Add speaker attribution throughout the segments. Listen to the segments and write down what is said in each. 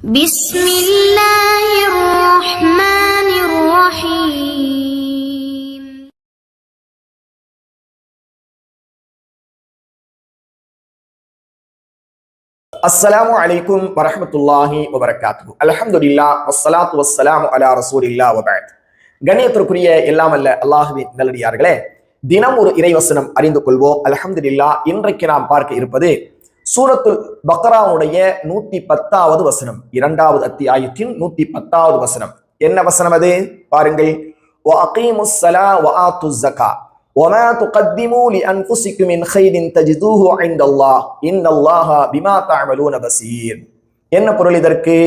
Speaker 1: بسم الله الرحمن الرحيم.
Speaker 2: السلام عليكم ورحمة الله وبركاته. الحمد لله والصلاة والسلام على رسول الله وبعد. கண்ணியத்திற்குரிய எல்லாம் அல்ல அல்லாஹ்வின் நல்லடியார்களே, தினம் ஒரு இறைவசனம் அறிந்து கொள்வோம். அல்ஹம்துலில்லாஹ். இன்றைக்கு நாம் பார்க்க இருப்பது சூரத்துல் பக்ராவுடைய 110வது வசனம், 2வது அத்தியாயத்தின் 110வது வசனம். என்ன வசனம் அது? பாருங்கள். வஅகீமுஸ் ஸலா வஆத்துஸ் ஸகா வமா துகத்திமு லிஅன்ஃபுஸிகும் மின் கைரின் தஜிதூஹு இன்தல்லாஹ் இன்னல்லாஹ பிமா தஅமலூன பஸீர். என்ன பொருள் இதற்கு?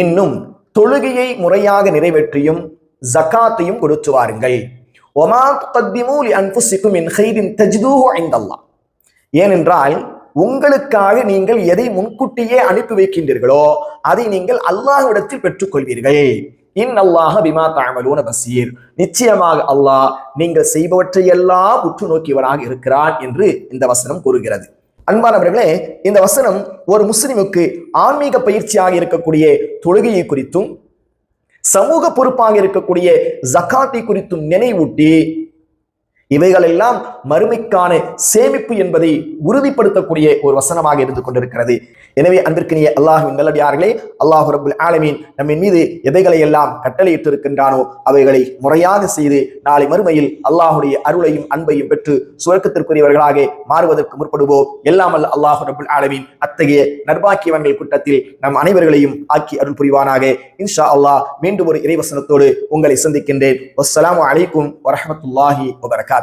Speaker 2: இன்னும் தொழுகையை முறையாக நிறைவேற்றியும் ஜகாத்தையும் கொடுத்து வாருங்கள். வமா துகத்திமு லிஅன்ஃபுஸிகும் மின் கைரின் தஜிதூஹு இன்தல்லாஹ். ஏனென்றால் உங்களுக்காக நீங்கள் எதை முன்கூட்டியே அனுப்பி வைக்கின்றீர்களோ அதை நீங்கள் அல்லாஹ்விடத்தில் பெற்றுக்கொள்வீர்கள். இன்னல்லாஹ பிமா தஅமலூன பஸீர். நிச்சயமாக அல்லாஹ் நீங்கள் செய்பவற்றை எல்லாம் உற்று நோக்கியவராக இருக்கிறான் என்று இந்த வசனம் கூறுகிறது. அன்பானவர்களே, இந்த வசனம் ஒரு முஸ்லிமுக்கு ஆன்மீக பயிற்சியாக இருக்கக்கூடிய தொழுகையை குறித்தும் சமூக பொறுப்பாக இருக்கக்கூடிய ஜகாத்தை குறித்தும் நினைவூட்டி இவைகள் எல்லாம் மறுமைக்கான சேமிப்பு என்பதை உறுதிப்படுத்தக்கூடிய ஒரு வசனமாக இருந்து கொண்டிருக்கிறது. எனவே அன்பிற்கினிய அல்லாஹ்வின் நல்லடியார்களே, அல்லாஹ் ரப்புல் ஆலமீன் நம்மின் மீது எவைகளை எல்லாம் கட்டளையிட்டு இருக்கின்றானோ அவைகளை முறையாக செய்து நாளை மறுமையில் அல்லாஹுடைய அருளையும் அன்பையும் பெற்று சுவர்க்கத்திற்குரியவர்களாக மாறுவதற்கு முற்படுவோம். எல்லாம் அல்ல அல்லாஹ் ரப்புல் ஆலமீன் அத்தகைய நற்பாக்கியவன்கள் கூட்டத்தில் நம் அனைவர்களையும் ஆக்கி அருள் புரிவானாக. இன்ஷா அல்லாஹ். மீண்டும் ஒரு இறைவசனத்தோடு உங்களை சந்திக்கின்றேன். வஸ்ஸலாமு அலைக்கும் வரஹ்மத்துல்லாஹி வபரகாத்துஹு.